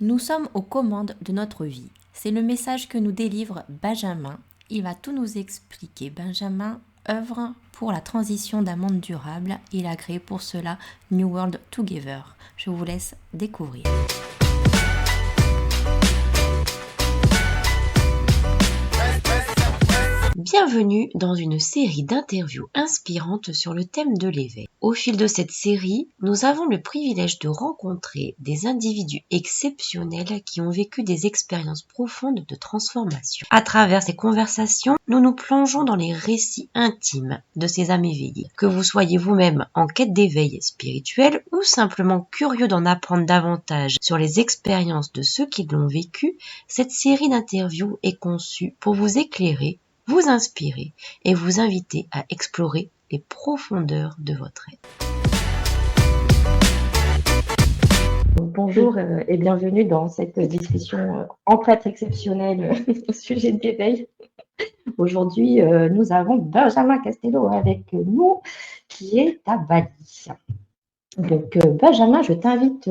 Nous sommes aux commandes de notre vie. C'est le message que nous délivre Benjamin. Il va tout nous expliquer. Benjamin œuvre pour la transition d'un monde durable. Il a créé pour cela New World Together. Je vous laisse découvrir. Bienvenue dans une série d'interviews inspirantes sur le thème de l'éveil. Au fil de cette série, nous avons le privilège de rencontrer des individus exceptionnels qui ont vécu des expériences profondes de transformation. À travers ces conversations, nous nous plongeons dans les récits intimes de ces âmes éveillées. Que vous soyez vous-même en quête d'éveil spirituel ou simplement curieux d'en apprendre davantage sur les expériences de ceux qui l'ont vécu, cette série d'interviews est conçue pour vous éclairer, vous inspirer et vous inviter à explorer les profondeurs de votre être. Bonjour et bienvenue dans cette discussion entre êtres exceptionnels au sujet de l'éveil. Aujourd'hui, nous avons Benjamin Castello avec nous qui est à Bali. Donc, Benjamin, je t'invite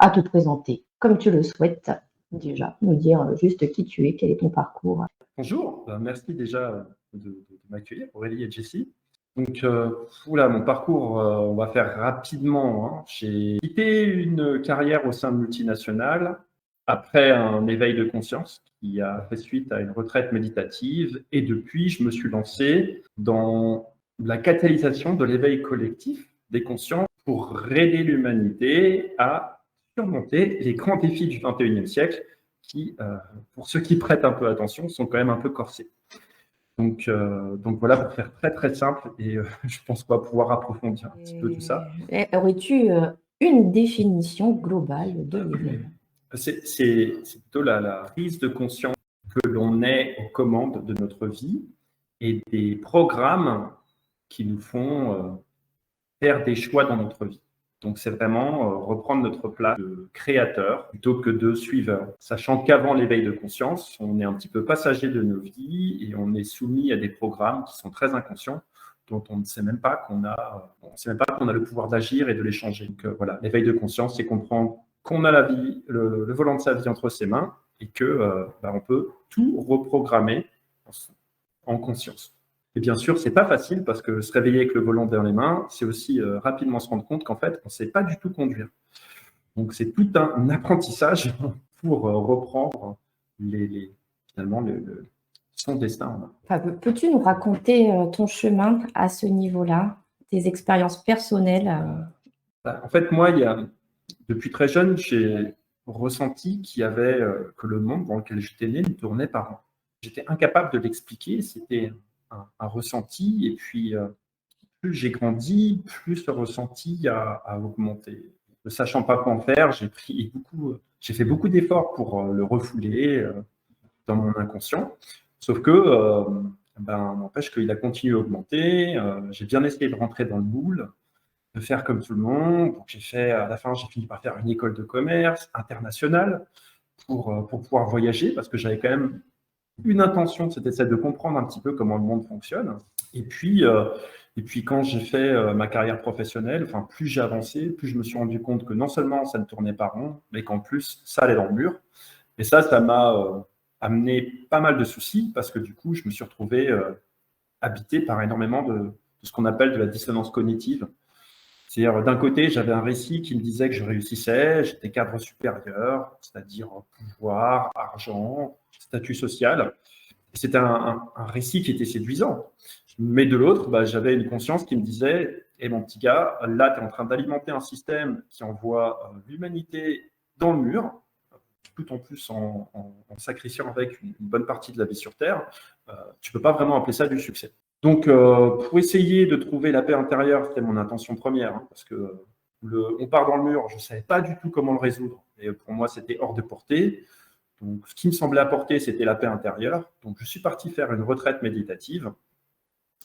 à te présenter comme tu le souhaites déjà, nous dire juste qui tu es, quel est ton parcours. Bonjour, merci déjà de m'accueillir, Aurélie et Jessie. Donc, mon parcours, on va faire rapidement. J'ai quitté une carrière au sein de multinationales après un éveil de conscience qui a fait suite à une retraite méditative. Et depuis, je me suis lancé dans la catalysation de l'éveil collectif des consciences pour aider l'humanité à surmonter les grands défis du 21e siècle qui, pour ceux qui prêtent un peu attention, sont quand même un peu corsés. Donc voilà, pour faire très très simple, et je pense qu'on va pouvoir approfondir un petit peu tout ça. Aurais-tu une définition globale de l'éveil? C'est plutôt la prise de conscience que l'on est aux commandes de notre vie et des programmes qui nous font faire des choix dans notre vie. Donc, c'est vraiment reprendre notre place de créateur plutôt que de suiveur. Sachant qu'avant l'éveil de conscience, on est un petit peu passager de nos vies et on est soumis à des programmes qui sont très inconscients, dont on ne sait même pas qu'on a le pouvoir d'agir et de les changer. Donc, voilà, l'éveil de conscience, c'est comprendre qu'on a la vie, le volant de sa vie entre ses mains et que on peut tout reprogrammer en conscience. Et bien sûr, c'est pas facile parce que se réveiller avec le volant dans les mains, c'est aussi rapidement se rendre compte qu'en fait, on ne sait pas du tout conduire. Donc, c'est tout un apprentissage pour reprendre finalement son destin. Peux-tu nous raconter ton chemin à ce niveau-là, tes expériences personnelles? En fait, moi, depuis très jeune, j'ai ressenti que le monde dans lequel j'étais né ne tournait pas rond. J'étais incapable de l'expliquer, c'était un ressenti, et puis plus j'ai grandi, plus ce ressenti a augmenté. Ne sachant pas quoi en faire, j'ai fait beaucoup d'efforts pour le refouler dans mon inconscient, sauf que n'empêche qu'il a continué à augmenter. J'ai bien essayé de rentrer dans le moule, de faire comme tout le monde. Donc à la fin, j'ai fini par faire une école de commerce internationale pour pouvoir voyager, parce que j'avais quand même une intention, c'était celle de comprendre un petit peu comment le monde fonctionne. Et puis quand j'ai fait ma carrière professionnelle, plus j'ai avancé, plus je me suis rendu compte que non seulement ça ne tournait pas rond, mais qu'en plus, ça allait dans le mur. Et ça m'a amené pas mal de soucis, parce que du coup, je me suis retrouvé habité par énormément de ce qu'on appelle de la dissonance cognitive. C'est-à-dire, d'un côté, j'avais un récit qui me disait que je réussissais, j'étais cadre supérieur, c'est-à-dire pouvoir, argent, statut social. C'était un récit qui était séduisant. Mais de l'autre, j'avais une conscience qui me disait « Eh mon petit gars, là, tu es en train d'alimenter un système qui envoie l'humanité dans le mur, tout en plus en sacrifiant avec une bonne partie de la vie sur Terre. Tu ne peux pas vraiment appeler ça du succès. » Donc, pour essayer de trouver la paix intérieure, c'était mon intention première, parce que on part dans le mur, je ne savais pas du tout comment le résoudre. Et pour moi, c'était hors de portée. Donc, ce qui me semblait apporter, c'était la paix intérieure. Donc, je suis parti faire une retraite méditative.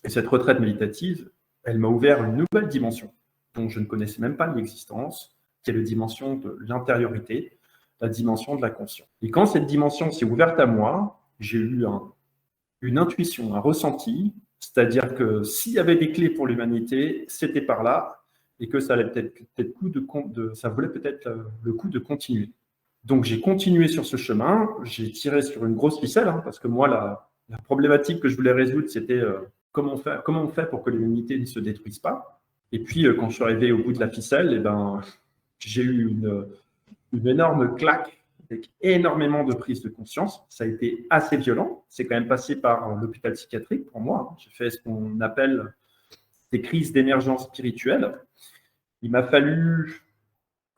Et cette retraite méditative, elle m'a ouvert une nouvelle dimension dont je ne connaissais même pas l'existence, qui est la dimension de l'intériorité, la dimension de la conscience. Et quand cette dimension s'est ouverte à moi, j'ai eu une intuition, un ressenti, c'est-à-dire que s'il y avait des clés pour l'humanité, c'était par là, et que ça allait ça valait peut-être le coup de continuer. Donc, j'ai continué sur ce chemin. J'ai tiré sur une grosse ficelle, hein, parce que moi, la problématique que je voulais résoudre, c'était comment on fait pour que l'humanité ne se détruise pas. Et puis, quand je suis arrivé au bout de la ficelle, j'ai eu une énorme claque avec énormément de prise de conscience. Ça a été assez violent. C'est quand même passé par l'hôpital psychiatrique pour moi. J'ai fait ce qu'on appelle des crises d'émergence spirituelle. Il m'a fallu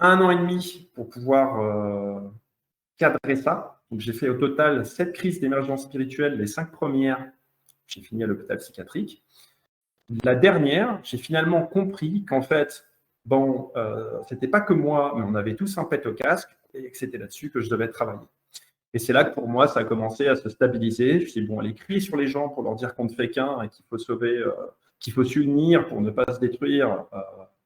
1 an et demi pour pouvoir cadrer ça. Donc, j'ai fait au total 7 crises d'émergence spirituelle. Les 5 premières, j'ai fini à l'hôpital psychiatrique. La dernière, j'ai finalement compris qu'en fait, c'était pas que moi, mais on avait tous un pet au casque et que c'était là-dessus que je devais travailler. Et c'est là que pour moi, ça a commencé à se stabiliser. Je me suis dit, bon, aller crier sur les gens pour leur dire qu'on ne fait qu'un et qu'il faut sauver, qu'il faut s'unir pour ne pas se détruire,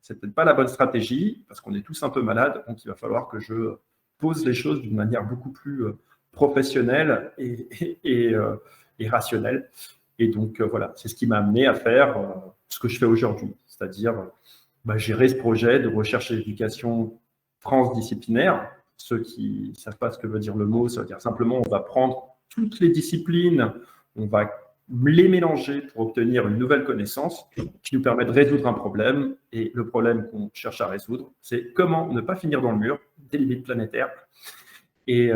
c'est peut-être pas la bonne stratégie parce qu'on est tous un peu malades. Donc, il va falloir que je pose les choses d'une manière beaucoup plus professionnelle et rationnelle. Et donc, voilà, c'est ce qui m'a amené à faire ce que je fais aujourd'hui, c'est-à-dire gérer ce projet de recherche et d'éducation transdisciplinaire. Ceux qui ne savent pas ce que veut dire le mot, ça veut dire simplement on va prendre toutes les disciplines, on va les mélanger pour obtenir une nouvelle connaissance qui nous permet de résoudre un problème. Et le problème qu'on cherche à résoudre, c'est comment ne pas finir dans le mur des limites planétaires et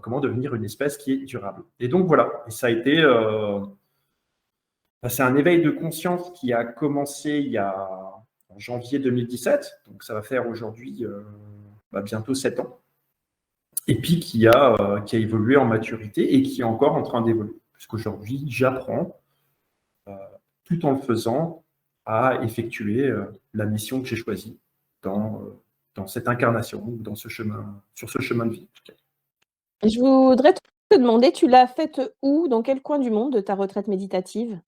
comment devenir une espèce qui est durable. Et donc voilà, et ça a été... c'est un éveil de conscience qui a commencé en janvier 2017, donc ça va faire aujourd'hui bientôt 7 ans, et puis qui a évolué en maturité et qui est encore en train d'évoluer, puisqu'aujourd'hui, j'apprends, tout en le faisant, à effectuer la mission que j'ai choisie dans cette incarnation, sur ce chemin de vie. Je voudrais te demander, tu l'as faite où, dans quel coin du monde de ta retraite méditative?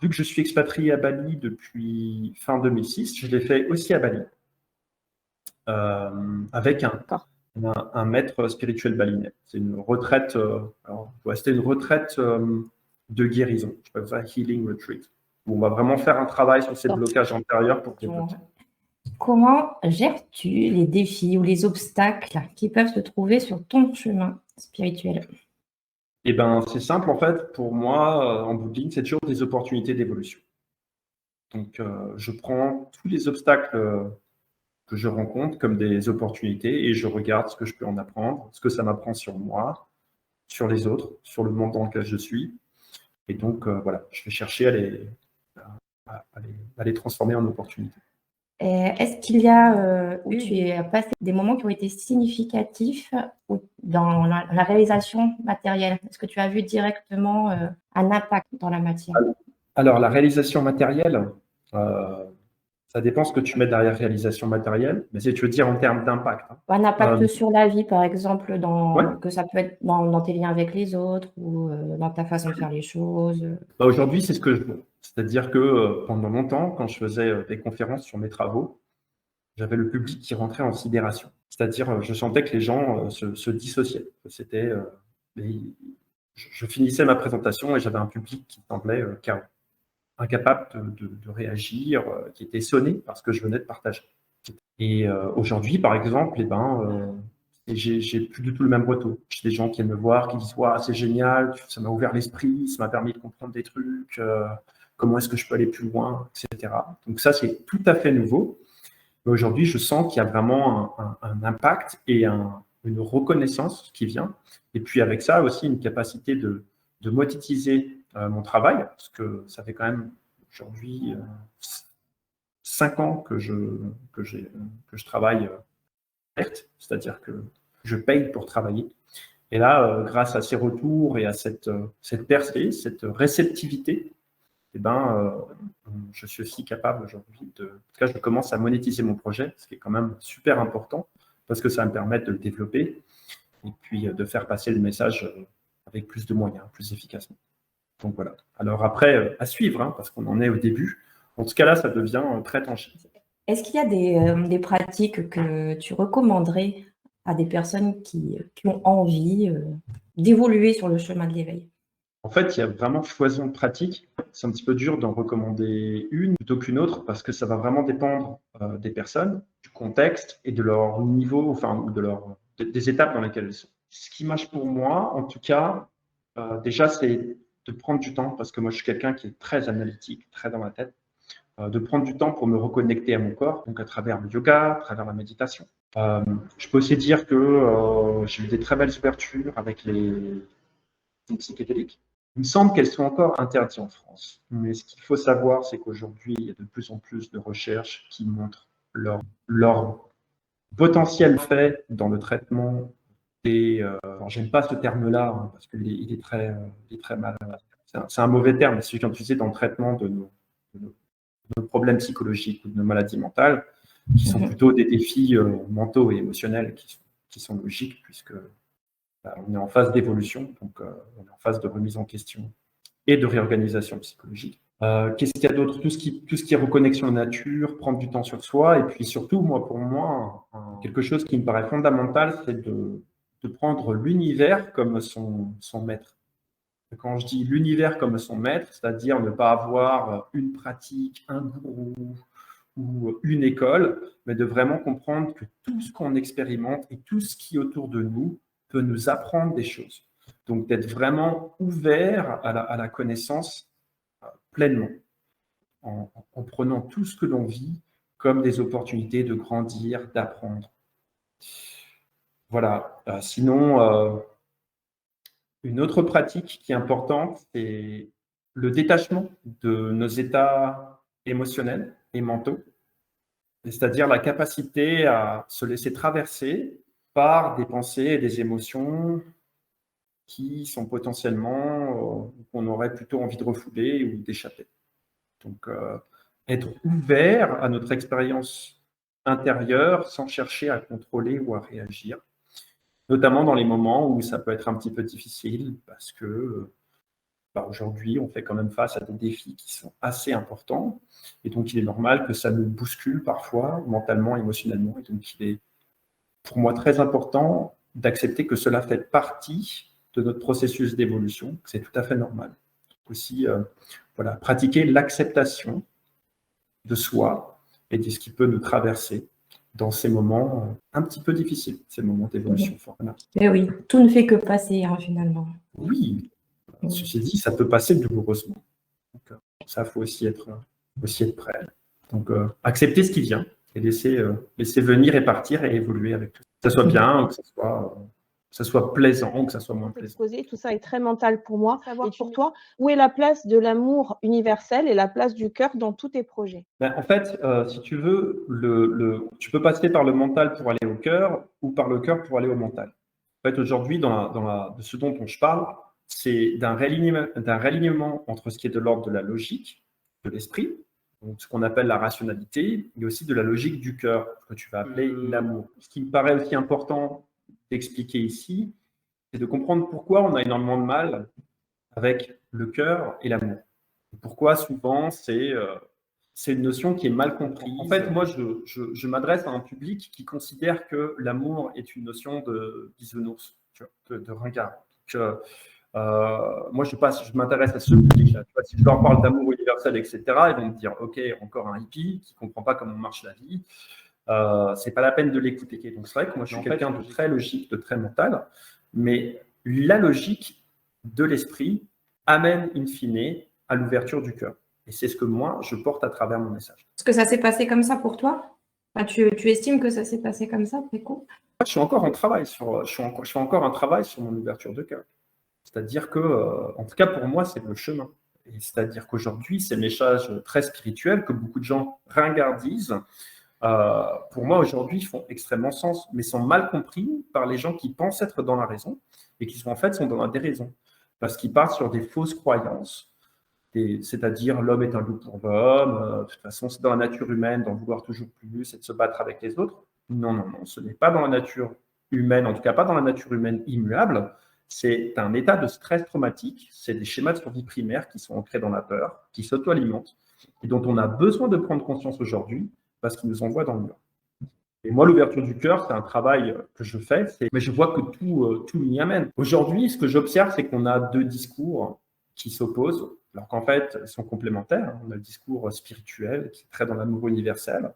Vu que je suis expatrié à Bali depuis fin 2006, je l'ai fait aussi à Bali, avec un maître spirituel balinais. C'est une retraite, c'était une retraite de guérison, je peux faire Healing Retreat, où on va vraiment faire un travail sur ces blocages antérieurs pour développer. Comment gères-tu les défis ou les obstacles qui peuvent se trouver sur ton chemin spirituel? C'est simple, en fait, pour moi, en bout de ligne, c'est toujours des opportunités d'évolution. Donc, je prends tous les obstacles que je rencontre comme des opportunités et je regarde ce que je peux en apprendre, ce que ça m'apprend sur moi, sur les autres, sur le monde dans lequel je suis. Et donc, voilà, je vais chercher à les transformer en opportunités. Est-ce qu'il y a, où tu as passé des moments qui ont été significatifs dans la réalisation matérielle? Est-ce que tu as vu directement un impact dans la matière? Alors, la réalisation matérielle, ça dépend ce que tu mets derrière réalisation matérielle, mais si tu veux dire en termes d'impact. Un impact sur la vie, par exemple, que ça peut être dans tes liens avec les autres ou dans ta façon de faire les choses. Aujourd'hui, c'est ce que je vois. C'est-à-dire que pendant longtemps, quand je faisais des conférences sur mes travaux, j'avais le public qui rentrait en sidération. C'est-à-dire, je sentais que les gens se dissociaient. Je finissais ma présentation et j'avais un public qui semblait incapable de réagir, qui était sonné par ce que je venais de partager. Et aujourd'hui, par exemple, j'ai plus du tout le même retour. J'ai des gens qui viennent me voir, qui disent « Waouh, c'est génial, ça m'a ouvert l'esprit, ça m'a permis de comprendre des trucs, comment est-ce que je peux aller plus loin, etc. » Donc ça, c'est tout à fait nouveau. Mais aujourd'hui, je sens qu'il y a vraiment un impact et une reconnaissance qui vient. Et puis avec ça aussi, une capacité de monétiser mon travail, parce que ça fait quand même aujourd'hui 5 ans que je travaille c'est-à-dire que je paye pour travailler. Et là, grâce à ces retours et à cette percée, cette réceptivité, je suis aussi capable aujourd'hui en tout cas, je commence à monétiser mon projet, ce qui est quand même super important, parce que ça va me permettre de le développer et puis de faire passer le message avec plus de moyens, plus efficacement. Donc voilà. Alors après, à suivre, parce qu'on en est au début. En tout cas, là, ça devient très tangible. Est-ce qu'il y a des pratiques que tu recommanderais à des personnes qui ont envie d'évoluer sur le chemin de l'éveil? En fait, il y a vraiment foison de pratiques. C'est un petit peu dur d'en recommander une plutôt qu'une autre parce que ça va vraiment dépendre des personnes, du contexte et de leur niveau, enfin de leur des étapes dans lesquelles elles sont. Ce qui marche pour moi, en tout cas, déjà, c'est de prendre du temps, parce que moi, je suis quelqu'un qui est très analytique, très dans ma tête, de prendre du temps pour me reconnecter à mon corps, donc à travers le yoga, à travers la méditation. Je peux aussi dire que j'ai eu des très belles ouvertures avec les psychédéliques. Il me semble qu'elles sont encore interdites en France. Mais ce qu'il faut savoir, c'est qu'aujourd'hui, il y a de plus en plus de recherches qui montrent leur potentiel fait dans le traitement des. Alors, j'aime pas ce terme-là, hein, parce qu'il est très mal. C'est un mauvais terme, mais c'est celui utilisé dans le traitement de nos problèmes psychologiques ou de nos maladies mentales, qui sont plutôt des défis mentaux et émotionnels qui sont logiques, puisque on est en phase d'évolution, donc on est en phase de remise en question et de réorganisation psychologique. Qu'est-ce qu'il y a d'autre? Tout ce qui est reconnexion à la nature, prendre du temps sur soi, et puis surtout, pour moi, quelque chose qui me paraît fondamental, c'est de prendre l'univers comme son maître. Quand je dis l'univers comme son maître, c'est-à-dire ne pas avoir une pratique, un gourou ou une école, mais de vraiment comprendre que tout ce qu'on expérimente et tout ce qui est autour de nous peut nous apprendre des choses. Donc d'être vraiment ouvert à la connaissance pleinement, en prenant tout ce que l'on vit comme des opportunités de grandir, d'apprendre. Voilà. Sinon, une autre pratique qui est importante, c'est le détachement de nos états émotionnels et mentaux, c'est-à-dire la capacité à se laisser traverser par des pensées et des émotions qui sont potentiellement, qu'on aurait plutôt envie de refouler ou d'échapper. Donc, être ouvert à notre expérience intérieure sans chercher à contrôler ou à réagir, notamment dans les moments où ça peut être un petit peu difficile parce que aujourd'hui, on fait quand même face à des défis qui sont assez importants et donc il est normal que ça nous bouscule parfois mentalement, émotionnellement. Et donc, il est pour moi très important d'accepter que cela fait partie de notre processus d'évolution, que c'est tout à fait normal. Aussi, pratiquer l'acceptation de soi et de ce qui peut nous traverser dans ces moments un petit peu difficiles, ces moments d'évolution. Mais oui, tout ne fait que passer, hein, finalement. Oui, ceci dit, ça peut passer douloureusement. Donc, ça, il faut aussi être prêt. Donc, accepter ce qui vient et laisser venir et partir et évoluer avec tout. Que ça soit bien ou que ça soit plaisant ou que ça soit moins plaisant. Tout ça est très mental pour moi. Et pour toi, où est la place de l'amour universel et la place du cœur dans tous tes projets? En fait, si tu veux, tu peux passer par le mental pour aller au cœur ou par le cœur pour aller au mental. En fait, aujourd'hui, de ce dont je parle, c'est d'un réalignement entre ce qui est de l'ordre de la logique, de l'esprit, donc ce qu'on appelle la rationalité, et aussi de la logique du cœur, que tu vas appeler l'amour. Ce qui me paraît aussi important d'expliquer ici, c'est de comprendre pourquoi on a énormément de mal avec le cœur et l'amour. Pourquoi souvent c'est une notion qui est mal comprise. En fait, moi, je m'adresse à un public qui considère que l'amour est une notion de bisounours, de ringard. Moi, je m'intéresse à ce public-là. Si je leur parle d'amour universel, etc., ils vont me dire, OK, encore un hippie qui ne comprend pas comment marche la vie. C'est pas la peine de l'écouter. Donc, c'est vrai que moi, je suis quelqu'un de très logique, de très mental, mais la logique de l'esprit amène, in fine, à l'ouverture du cœur. Et c'est ce que moi, je porte à travers mon message. Est-ce que ça s'est passé comme ça pour toi? Tu estimes que ça s'est passé comme ça après coup? Je suis encore en travail je fais encore un travail sur mon ouverture de cœur. C'est-à-dire que, en tout cas pour moi, c'est le chemin. Et c'est-à-dire qu'aujourd'hui, ces messages très spirituels que beaucoup de gens ringardisent, pour moi aujourd'hui, font extrêmement sens, mais sont mal compris par les gens qui pensent être dans la raison et qui sont dans la déraison. Parce qu'ils partent sur des fausses croyances, c'est-à-dire l'homme est un loup pour l'homme, de toute façon c'est dans la nature humaine d'en vouloir toujours plus et de se battre avec les autres. Non, ce n'est pas dans la nature humaine, en tout cas pas dans la nature humaine immuable. C'est un état de stress traumatique, c'est des schémas de survie primaires qui sont ancrés dans la peur, qui s'auto-alimentent et dont on a besoin de prendre conscience aujourd'hui parce qu'ils nous envoient dans le mur. Et moi, l'ouverture du cœur, c'est un travail que je fais, mais je vois que tout m'y amène. Aujourd'hui, ce que j'observe, c'est qu'on a deux discours qui s'opposent, alors qu'en fait, ils sont complémentaires. On a le discours spirituel qui est très dans l'amour universel,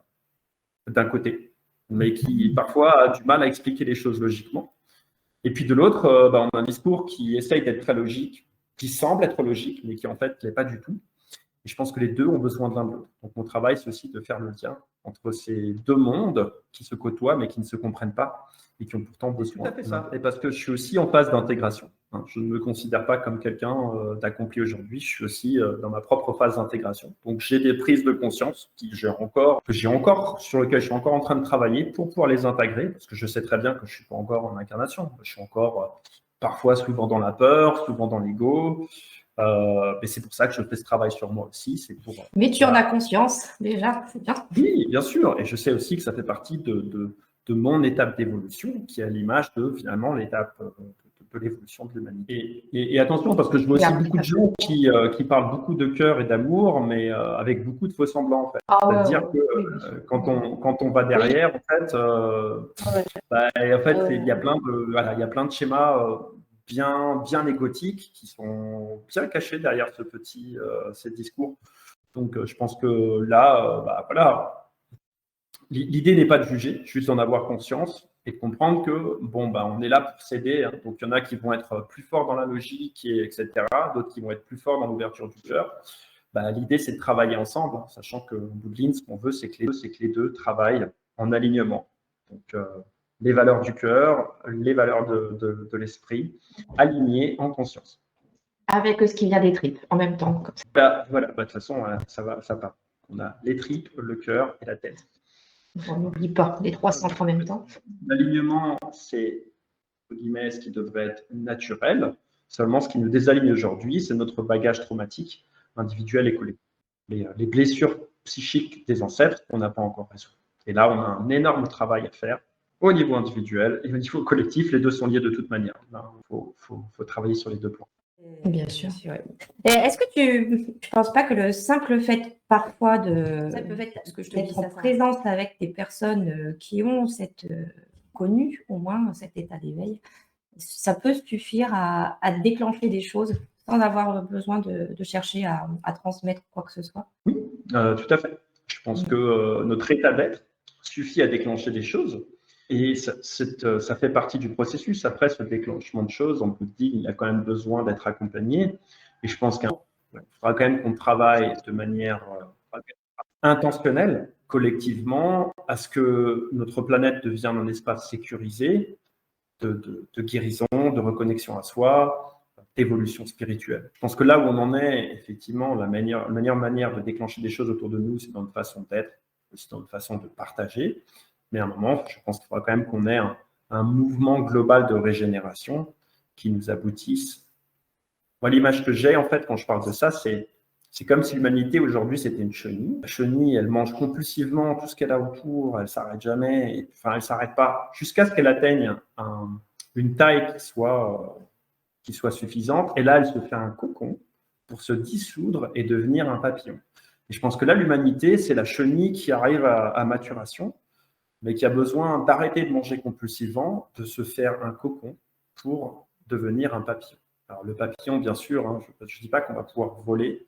d'un côté. mais qui parfois a du mal à expliquer les choses logiquement. Et puis de l'autre, on a un discours qui essaye d'être très logique, qui semble être logique, mais qui en fait ne l'est pas du tout. Et je pense que les deux ont besoin de l'un de l'autre. Donc mon travail, c'est aussi de faire le lien entre ces deux mondes qui se côtoient, mais qui ne se comprennent pas et qui ont pourtant besoin. Tout à fait ça. Et parce que je suis aussi en phase d'intégration. Je ne me considère pas comme quelqu'un d'accompli aujourd'hui. Je suis aussi dans ma propre phase d'intégration. Donc j'ai des prises de conscience sur lesquelles je suis encore en train de travailler pour pouvoir les intégrer, parce que je sais très bien que je ne suis pas encore en incarnation. Je suis encore parfois souvent dans la peur, souvent dans l'ego. Mais c'est pour ça que je fais ce travail sur moi aussi. Mais tu en as conscience déjà, c'est bien. Oui, bien sûr. Et je sais aussi que ça fait partie de mon étape d'évolution, qui est à l'image de finalement l'étape de l'évolution de l'humanité. Et attention, parce que je vois aussi beaucoup de gens qui parlent beaucoup de cœur et d'amour, mais avec beaucoup de faux semblants, en fait. C'est-à-dire que quand on va derrière, en fait, il y a plein de schémas bien égotiques qui sont bien cachés derrière ces discours. Donc, je pense que là, voilà, l'idée n'est pas de juger, juste d'en avoir conscience et de comprendre que, on est là pour s'aider. Hein. Donc, il y en a qui vont être plus forts dans la logique, etc., d'autres qui vont être plus forts dans l'ouverture du cœur. L'idée, c'est de travailler ensemble, hein, sachant que en bout de ligne, ce qu'on veut, c'est que les deux travaillent en alignement. Donc, les valeurs du cœur, les valeurs de l'esprit, alignées en conscience. Avec ce qui vient des tripes, en même temps. Comme ça. Voilà, de toute façon, ça part. On a les tripes, le cœur et la tête. On n'oublie pas les trois centres en même temps. L'alignement, c'est ce qui devrait être naturel. Seulement, ce qui nous désaligne aujourd'hui, c'est notre bagage traumatique individuel et collectif. Les blessures psychiques des ancêtres qu'on n'a pas encore résolues. Et là, on a un énorme travail à faire au niveau individuel et au niveau collectif. Les deux sont liés de toute manière. Il faut travailler sur les deux plans. Bien sûr. Est-ce que tu ne penses pas que le simple fait parfois d'être en présence avec des personnes qui ont connu au moins cet état d'éveil, ça peut suffire à déclencher des choses sans avoir besoin de chercher à transmettre quoi que ce soit? Oui, tout à fait. Je pense que notre état d'être suffit à déclencher des choses. Et ça fait partie du processus. Après ce déclenchement de choses, on peut dire qu'il y a quand même besoin d'être accompagné. Et je pense qu'il faudra quand même qu'on travaille de manière intentionnelle, collectivement, à ce que notre planète devienne un espace sécurisé de guérison, de reconnexion à soi, d'évolution spirituelle. Je pense que là où on en est, effectivement, la meilleure manière de déclencher des choses autour de nous, c'est dans notre façon d'être, aussi dans notre façon de partager. Mais à un moment, je pense qu'il faudra quand même qu'on ait un mouvement global de régénération qui nous aboutisse. Moi, l'image que j'ai, en fait, quand je parle de ça, c'est comme si l'humanité, aujourd'hui, c'était une chenille. La chenille, elle mange compulsivement tout ce qu'elle a autour, elle ne s'arrête jamais, elle ne s'arrête pas, jusqu'à ce qu'elle atteigne une taille qui soit suffisante. Et là, elle se fait un cocon pour se dissoudre et devenir un papillon. Et je pense que là, l'humanité, c'est la chenille qui arrive à maturation, mais qui a besoin d'arrêter de manger compulsivement, de se faire un cocon pour devenir un papillon. Alors le papillon, bien sûr, hein, je ne dis pas qu'on va pouvoir voler,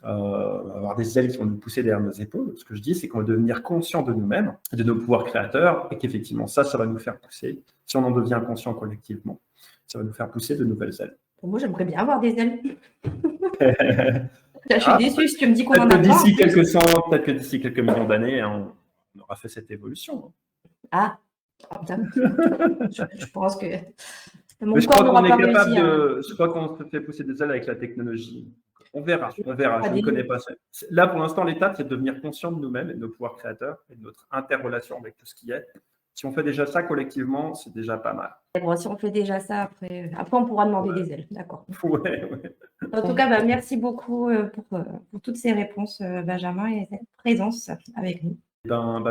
avoir des ailes qui vont nous pousser derrière nos épaules. Ce que je dis, c'est qu'on va devenir conscient de nous-mêmes, de nos pouvoirs créateurs, et qu'effectivement, ça va nous faire pousser. Si on en devient conscient collectivement, ça va nous faire pousser de nouvelles ailes. Moi, j'aimerais bien avoir des ailes. Je suis déçue si tu me dis qu'on en a pas. Peut-être que d'ici quelques millions d'années, on aura fait cette évolution. Je pense que mon je corps crois n'aura qu'on pas est capable réussi. Je crois qu'on se fait pousser des ailes avec la technologie. On verra. Je ne connais pas ça. Là, pour l'instant, l'étape, c'est de devenir conscient de nous-mêmes et de nos pouvoirs créateurs et de notre interrelation avec tout ce qui est. Si on fait déjà ça collectivement, c'est déjà pas mal. Bon, si on fait déjà ça, après on pourra demander des ailes. D'accord. Ouais. En tout cas, merci beaucoup pour toutes ces réponses, Benjamin, et cette présence avec nous.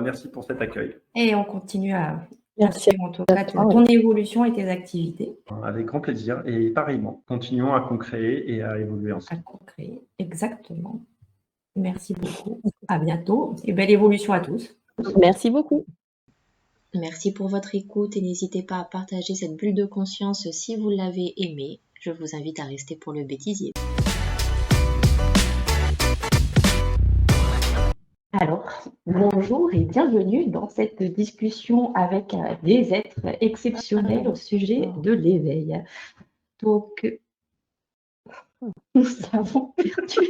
Merci pour cet accueil. Et on continue à suivre en tout cas ton évolution et tes activités. Avec grand plaisir. Et pareillement, continuons à co-créer et à évoluer ensemble. À co-créer, exactement. Merci beaucoup. À bientôt et belle évolution à tous. Merci beaucoup. Merci pour votre écoute et n'hésitez pas à partager cette bulle de conscience si vous l'avez aimée. Je vous invite à rester pour le bêtisier. Alors, bonjour et bienvenue dans cette discussion avec des êtres exceptionnels au sujet de l'éveil. Donc, nous avons perdu.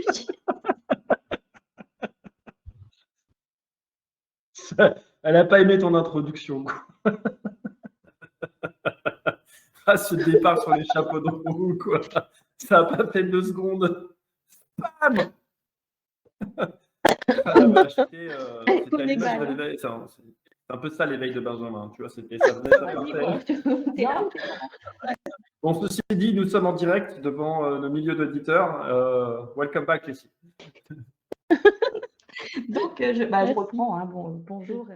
Elle n'a pas aimé ton introduction. Ah, ce départ sur les chapeaux de roue, quoi. Ça n'a pas fait 2 secondes. Bam. Ah, la vache, c'était à l'image de l'éveil. C'est un peu ça l'éveil de Benjamin, tu vois, ça venait, ça partait. T'es là. Bon, ceci dit, nous sommes en direct devant nos milieux d'auditeurs. Welcome back, Jessie. Donc, je reprends. Bonjour.